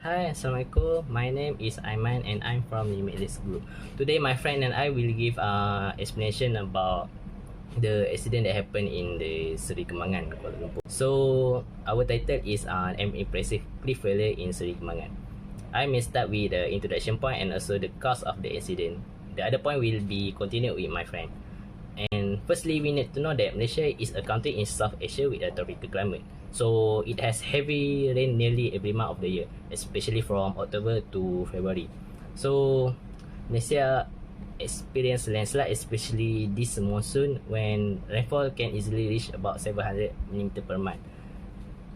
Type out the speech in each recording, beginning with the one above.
Hi, Assalamualaikum. My name is Aiman and I'm from Limitless Group. Today, my friend and I will give explanation about the accident that happened in the Seri Kembangan, Kuala Lumpur. So, our title is an impressive cliff failure in Seri Kembangan. I may start with the introduction point and also the cause of the accident. The other point will be continued with my friend. And firstly, we need to know that Malaysia is a country in South Asia with a tropical climate. So it has heavy rain nearly every month of the year, especially from October to February. So Malaysia experience landslide, especially this monsoon, when rainfall can easily reach about 700 mm per month.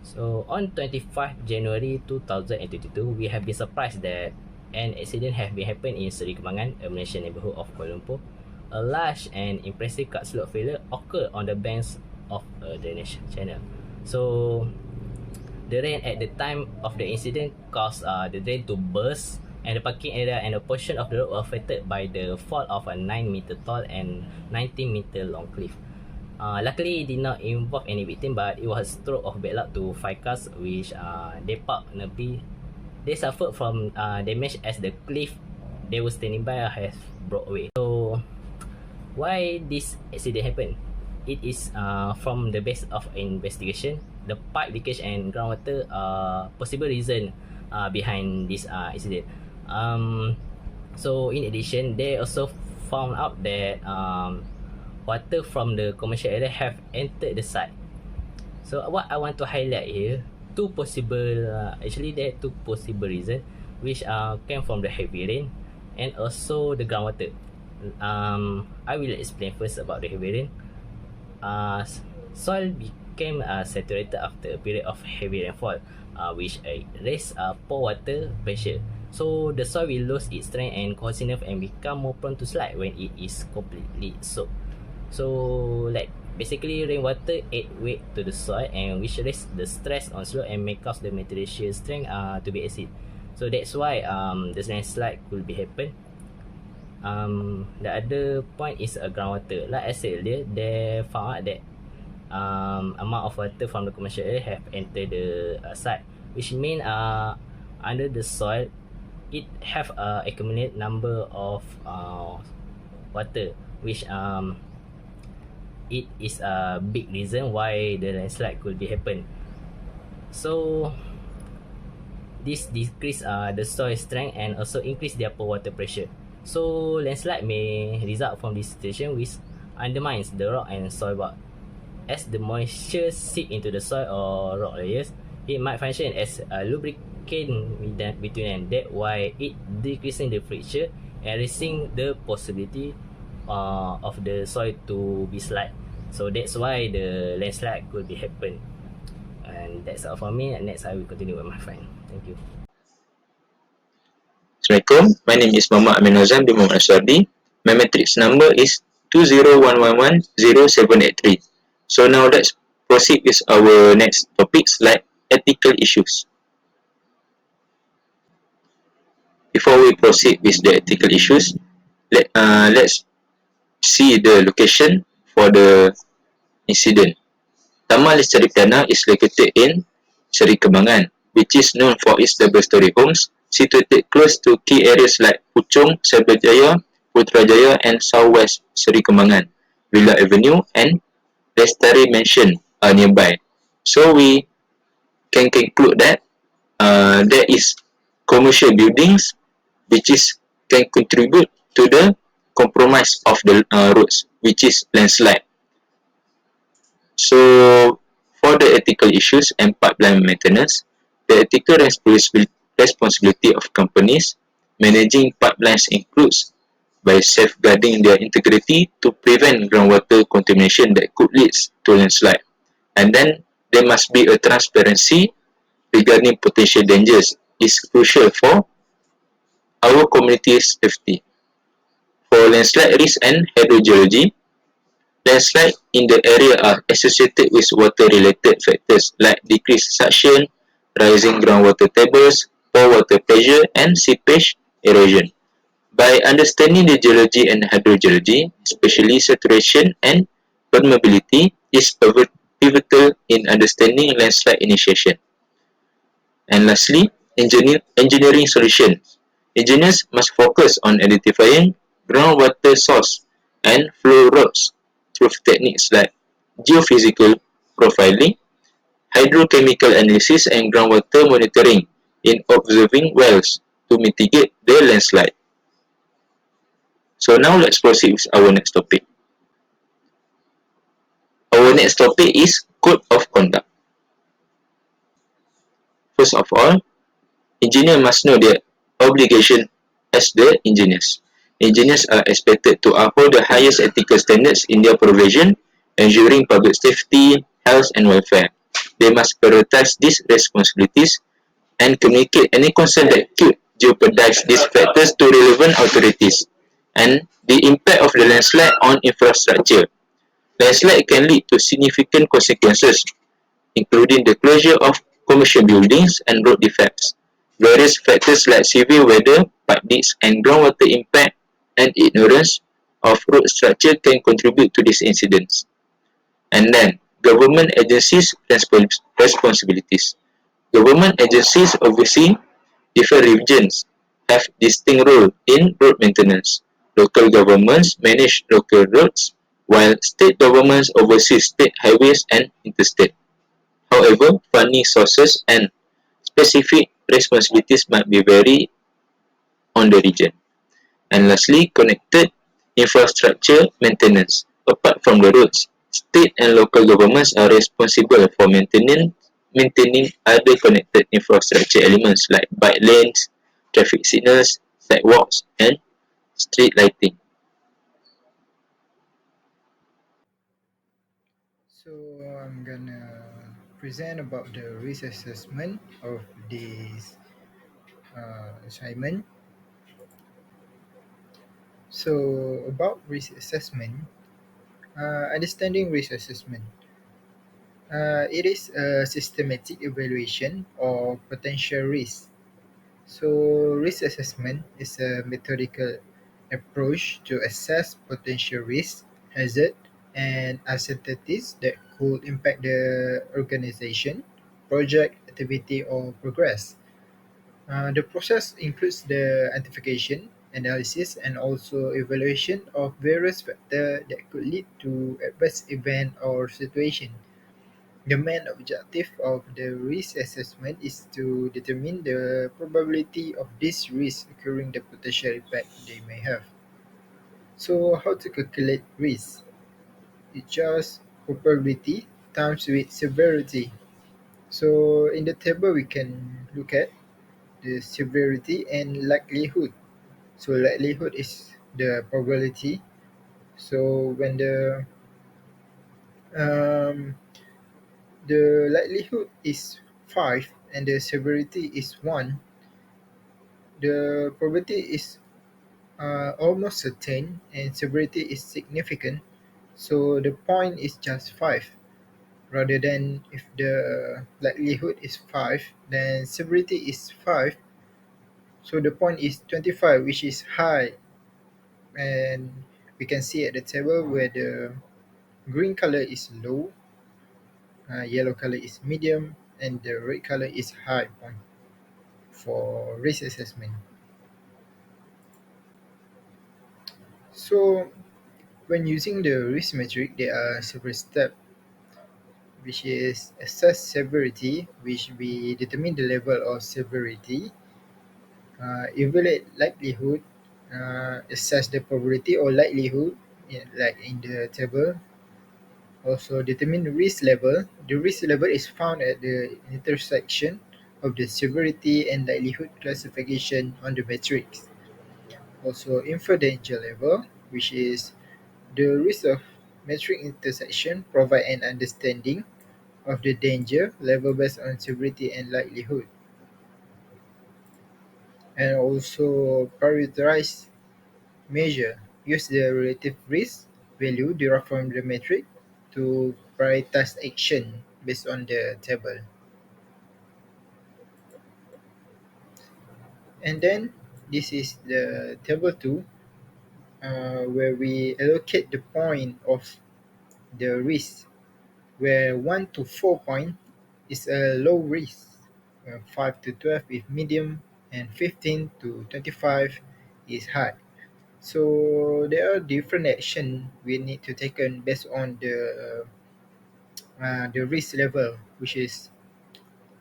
So on 25 January 2022, we have been surprised that an accident have been happened in Seri Kembangan, a Malaysian neighborhood of Kuala Lumpur. A large and impressive cut slope failure occurred on the banks of a drainage channel. So the rain at the time of the incident caused the drain to burst, and the parking area and a portion of the road were affected by the fall of a 9-meter tall and 19-meter long cliff. Luckily, it did not involve any victim, but it was a stroke of bad luck to 5 cars which they parked nearby. They suffered from damage as the cliff they were standing by has broke away. So why this accident happened? It is from the base of investigation. The pipe leakage and groundwater possible reason behind this incident. So in addition, they also found out that water from the commercial area have entered the site. So what I want to highlight here, two possible actually there are two possible reasons which came from the heavy rain and also the groundwater. I will explain first about the heavy rain. Soil became saturated after a period of heavy rainfall, which raised pore water pressure. So the soil will lose its strength and cohesiveness and become more prone to slide when it is completely soaked. So like basically rainwater add weight to the soil and which raise the stress on slope and may cause the material shear strength to be acid. So that's why the landslide could be happen. The other point is groundwater. Like I said earlier, they found out that amount of water from the commercial area have entered the site, which mean under the soil it have accumulated number of water, which it is a big reason why the landslide could be happen. So this decrease the soil strength and also increase their pore water pressure. So landslide may result from this situation which undermines the rock and soil bar. As the moisture seep into the soil or rock layers, it might function as a lubricant between them. That's why it decreasing the friction and raising the possibility of the soil to be slide. So that's why the landslide could be happen. And that's all for me. And next I will continue with my friend. Thank you. Assalamualaikum. My name is Muhammad Amin Azam bin Muhammad Aswardi. My matrix number is 201110783. So now let's proceed with our next topics like ethical issues. Before we proceed with the ethical issues, let's see the location for the incident. Taman Lestari Perdana is located in Seri Kembangan, which is known for its double-story homes situated close to key areas like Puchong, Cyberjaya, Putrajaya and Southwest Seri Kembangan. Villa Avenue and Lestari Mansion are nearby. So we can conclude that there is commercial buildings which is can contribute to the compromise of the roads, which is landslide. So for the ethical issues and pipeline maintenance, the ethical responsibility of companies managing pipelines includes by safeguarding their integrity to prevent groundwater contamination that could lead to landslide. And then there must be a transparency regarding potential dangers is crucial for our community's safety. For landslide risk and hydrogeology, landslide in the area are associated with water-related factors like decreased suction, rising groundwater tables, poor water pressure, and seepage erosion. By understanding the geology and hydrogeology, especially saturation and permeability, is pivotal in understanding landslide initiation. And lastly, engineering solutions. Engineers must focus on identifying groundwater source and flow routes through techniques like geophysical profiling, hydrochemical analysis, and groundwater monitoring in observing wells to mitigate the landslide. So now let's proceed with our next topic. Our next topic is Code of Conduct. First of all, engineers must know their obligation as the engineers. Engineers are expected to uphold the highest ethical standards in their profession, ensuring public safety, health, and welfare. They must prioritize these responsibilities and communicate any concern that could jeopardize these factors to relevant authorities. And the impact of the landslide on infrastructure. Landslide can lead to significant consequences, including the closure of commercial buildings and road defects. Various factors like severe weather, pipe leaks, and groundwater impact and ignorance of road structure can contribute to these incidents. And then, government agencies' responsibilities. Government agencies oversee different regions, have distinct role in road maintenance. Local governments manage local roads, while state governments oversee state highways and interstate. However, funding sources and specific responsibilities might be vary on the region. And lastly, connected infrastructure maintenance. Apart from the roads, state and local governments are responsible for maintaining other connected infrastructure elements like bike lanes, traffic signals, sidewalks, and street lighting. So I'm gonna present about the risk assessment of this assignment. So about risk assessment, understanding risk assessment. It is a systematic evaluation of potential risks. So risk assessment is a methodical approach to assess potential risks, hazard, and uncertainties that could impact the organization, project, activity, or progress. The process includes the identification, analysis, and also evaluation of various factors that could lead to adverse event or situation. The main objective of the risk assessment is to determine the probability of these risks occurring, the potential impact they may have. So how to calculate risk? It's just probability times with severity. So in the table we can look at the severity and likelihood. So likelihood is the probability. So when um, the likelihood is 5 and the severity is 1, the probability is almost certain and severity is significant. So the point is just 5 rather than if the likelihood is 5 then severity is 5. So the point is 25, which is high, and we can see at the table where the green color is low, yellow color is medium, and the red color is high point for risk assessment. So when using the risk metric, there are several steps, which is assess severity, which we determine the level of severity, evaluate likelihood, assess the probability or likelihood, like in the table. Also determine the risk level. The risk level is found at the intersection of the severity and likelihood classification on the matrix. Also infer danger level, which is the risk of metric intersection provide an understanding of the danger level based on severity and likelihood. And also prioritize measure. Use the relative risk value derived from the metric to prioritize action based on the table. And then this is the table 2, where we allocate the point of the risk, where 1 to 4 point is a low risk, 5 to 12 is medium, and 15 to 25 is high. So there are different action we need to take on based on the risk level, which is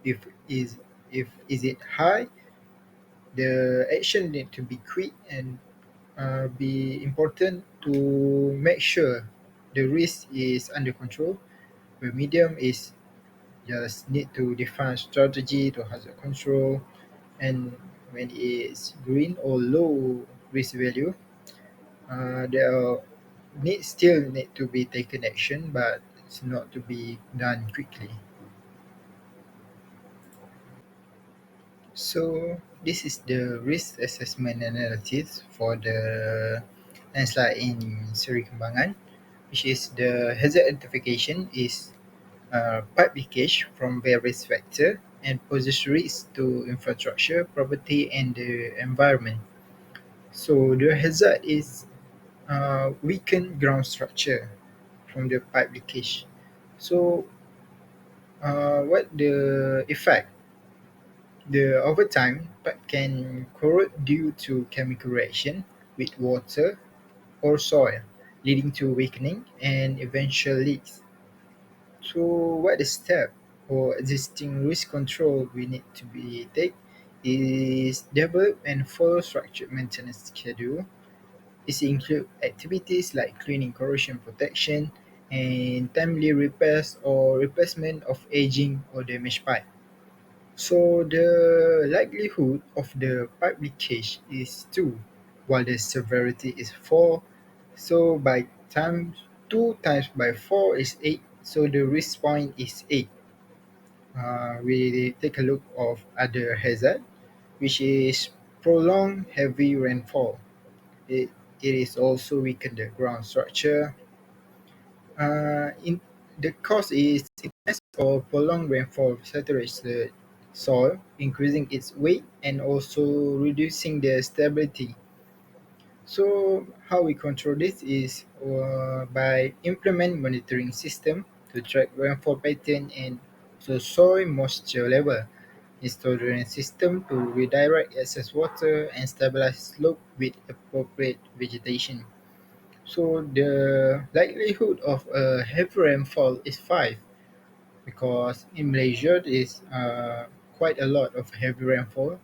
if is if is it high, the action need to be quick and be important to make sure the risk is under control. The medium is just need to define strategy to hazard control, and when it's green or low risk value, there are still need to be taken action, but it's not to be done quickly. So this is the risk assessment analysis for the landslide in Seri Kembangan, which is the hazard identification is pipe leakage from various factors and poses risks to infrastructure, property, and the environment. So the hazard is weakened ground structure from the pipe leakage. So what the effect? The over time, pipe can corrode due to chemical reaction with water or soil, leading to weakening and eventual leaks. So what the step or existing risk control we need to be take is develop and follow structured maintenance schedule. This include activities like cleaning, corrosion protection, and timely repairs or replacement of aging or damaged pipe. So the likelihood of the pipe leakage is 2, while the severity is 4. So by times 2 times by 4 is 8. So the risk point is 8. We take a look of other hazard, which is prolonged heavy rainfall. It, it is also weaken the ground structure. In the cause is intense or prolonged rainfall saturates the soil, increasing its weight and also reducing the stability. So how we control this is by implement monitoring system to track rainfall pattern and also soil moisture level. Install drainage system to redirect excess water and stabilize slope with appropriate vegetation. So the likelihood of a heavy rainfall is 5 because in Malaysia there is quite a lot of heavy rainfall,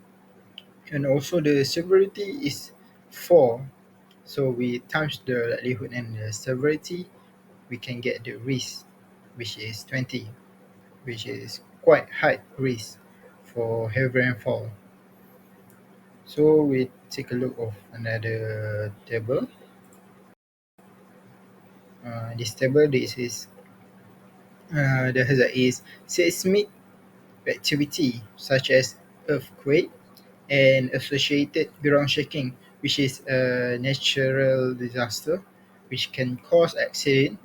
and also the severity is 4. So we times the likelihood and the severity, we can get the risk, which is 20, which is quite high risk for heavy rainfall. So we take a look of another table. This table, this is the hazard is seismic activity such as earthquake and associated ground shaking, which is a natural disaster which can cause accident.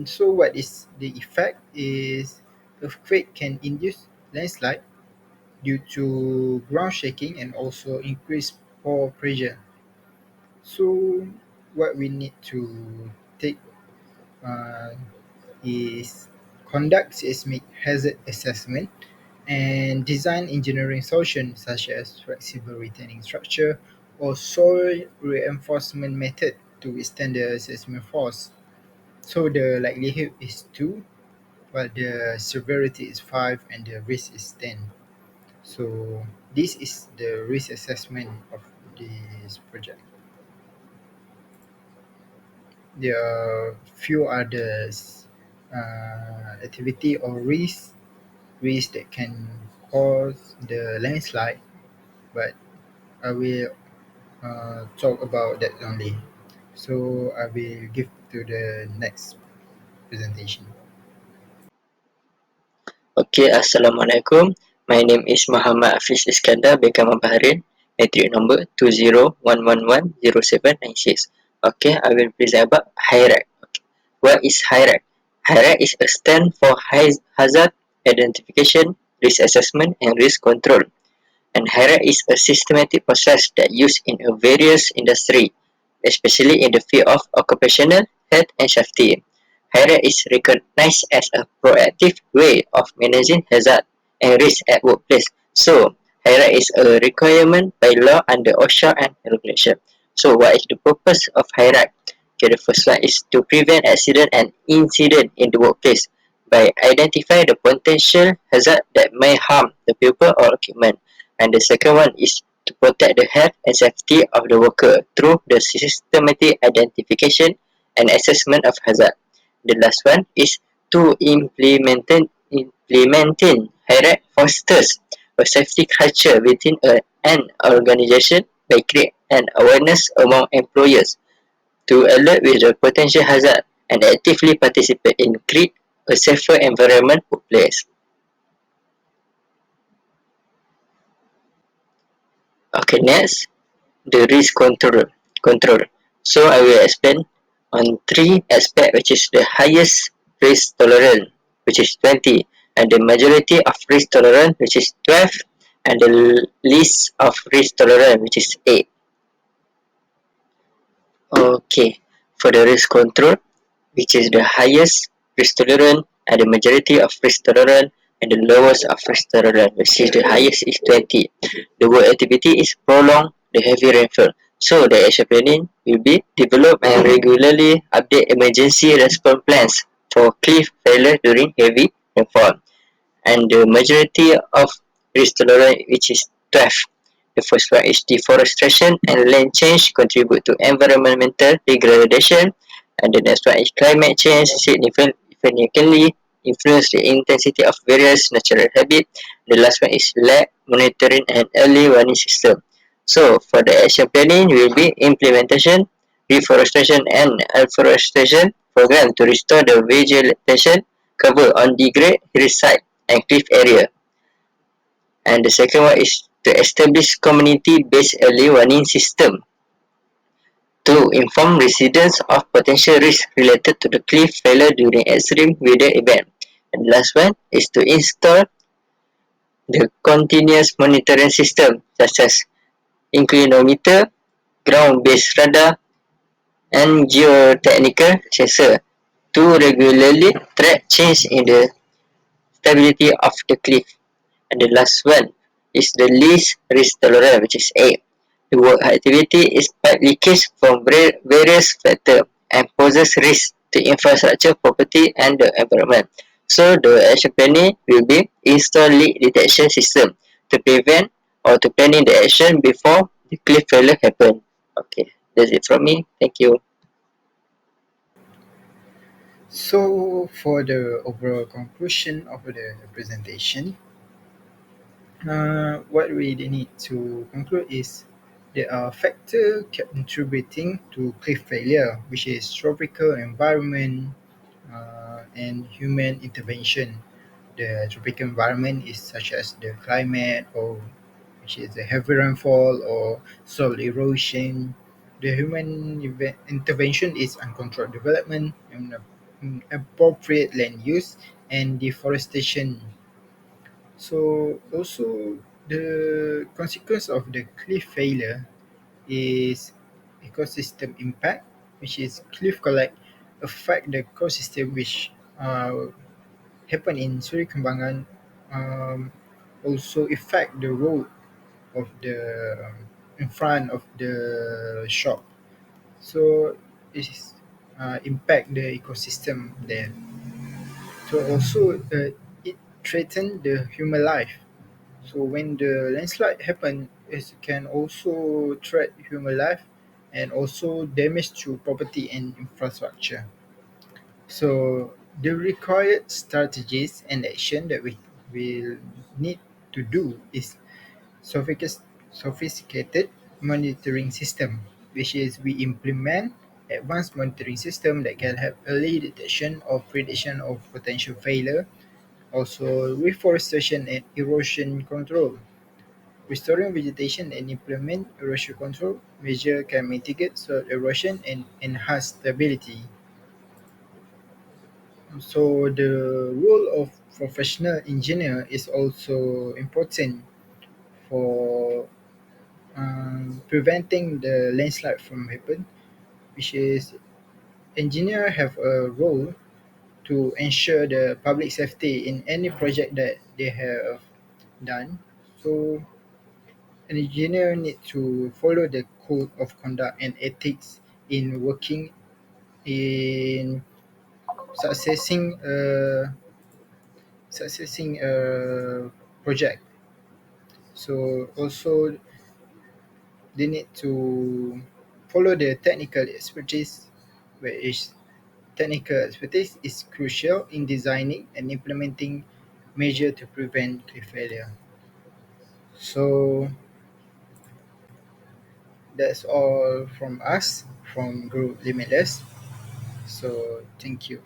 So what is the effect is earthquake can induce landslide due to ground shaking and also increased pore pressure. So what we need to take uh, is conduct seismic hazard assessment and design engineering solutions such as flexible retaining structure or soil reinforcement method to withstand the seismic force. So the likelihood is 2, while the severity is 5 and the risk is 10. So this is the risk assessment of this project. There are few others activity or risk that can cause the landslide, but I will talk about that only. So I will give to the next presentation. Okay, Assalamualaikum. My name is Muhammad Hafiz Iskandar Bekam Bahrain. Matric number 201110796. Okay, I will present about HIRAC. Okay. What is HIRAC? HIRAC is a stand for Hazard Identification, Risk Assessment and Risk Control. And HIRAC is a systematic process that used in a various industry, especially in the field of occupational health and safety. HIRAC is recognized as a proactive way of managing hazard and risk at workplace. So, HIRAC is a requirement by law under OSHA and regulation. So, what is the purpose of HIRAC? Okay, the first one is to prevent accident and incident in the workplace by identifying the potential hazard that may harm the people or equipment. And the second one is to protect the health and safety of the worker through the systematic identification and assessment of hazard. The last one is to implementing HIRAC fosters a safety culture within an organization by creating an awareness among employers to alert with the potential hazard and actively participate in create a safer environment workplace. Okay, next, the risk control. So I will explain on three aspects, which is the highest risk tolerance, which is 20, and the majority of risk tolerance, which is 12, and the least of risk tolerance, which is 8. Okay, for the risk control, which is the highest risk tolerance and the majority of risk tolerance and the lowest of risk tolerance, which is the highest is 20. The work activity is prolonged the heavy rainfall. So the action planning will be developed and regularly update emergency response plans for cliff failure during heavy rainfall. And the majority of risk tolerance, which is 12. The first one is deforestation and land change contribute to environmental degradation. And the next one is climate change significantly influence the intensity of various natural habits. The last one is lack monitoring and early warning system. So for the action planning will be implementation, reforestation and afforestation program to restore the vegetation cover on degrade, hillside and cliff area. And the second one is to establish community-based early warning system to inform residents of potential risks related to the cliff failure during extreme weather event. And the last one is to install the continuous monitoring system such as inclinometer, ground-based radar, and geotechnical sensor to regularly track change in the stability of the cliff. And the last one is the least risk tolerance, which is A. The work activity is pipe leakage from various factors and poses risk to infrastructure, property, and the environment. So the action planning will be install leak detection system to prevent or to planning the action before the cliff failure happen. Okay, that's it from me. Thank you. So, for the overall conclusion of the presentation, what we need to conclude is there are factors contributing to cliff failure, which is tropical environment and human intervention. The tropical environment is such as the climate, or which is the heavy rainfall or soil erosion. The human intervention is uncontrolled development, inappropriate land use, and deforestation. So also the consequence of the cliff failure is ecosystem impact, which is cliff collect affect the ecosystem which happen in Seri Kembangan, also affect the road of the in front of the shop. So it is impact the ecosystem there. So also it threaten the human life. So when the landslide happen, it can also threat human life and also damage to property and infrastructure. So the required strategies and action that we will need to do is sophisticated monitoring system, which is we implement advanced monitoring system that can have early detection or prediction of potential failure, also reforestation and erosion control. Restoring vegetation and implement erosion control measure can mitigate soil erosion and enhance stability. So the role of professional engineer is also important for preventing the landslide from happen, which is engineer have a role to ensure the public safety in any project that they have done. So an engineer need to follow the code of conduct and ethics in working in successing a project. So also they need to follow the technical expertise, where is technical expertise is crucial in designing and implementing measures to prevent failure. So that's all from us from Group Limitless. So thank you.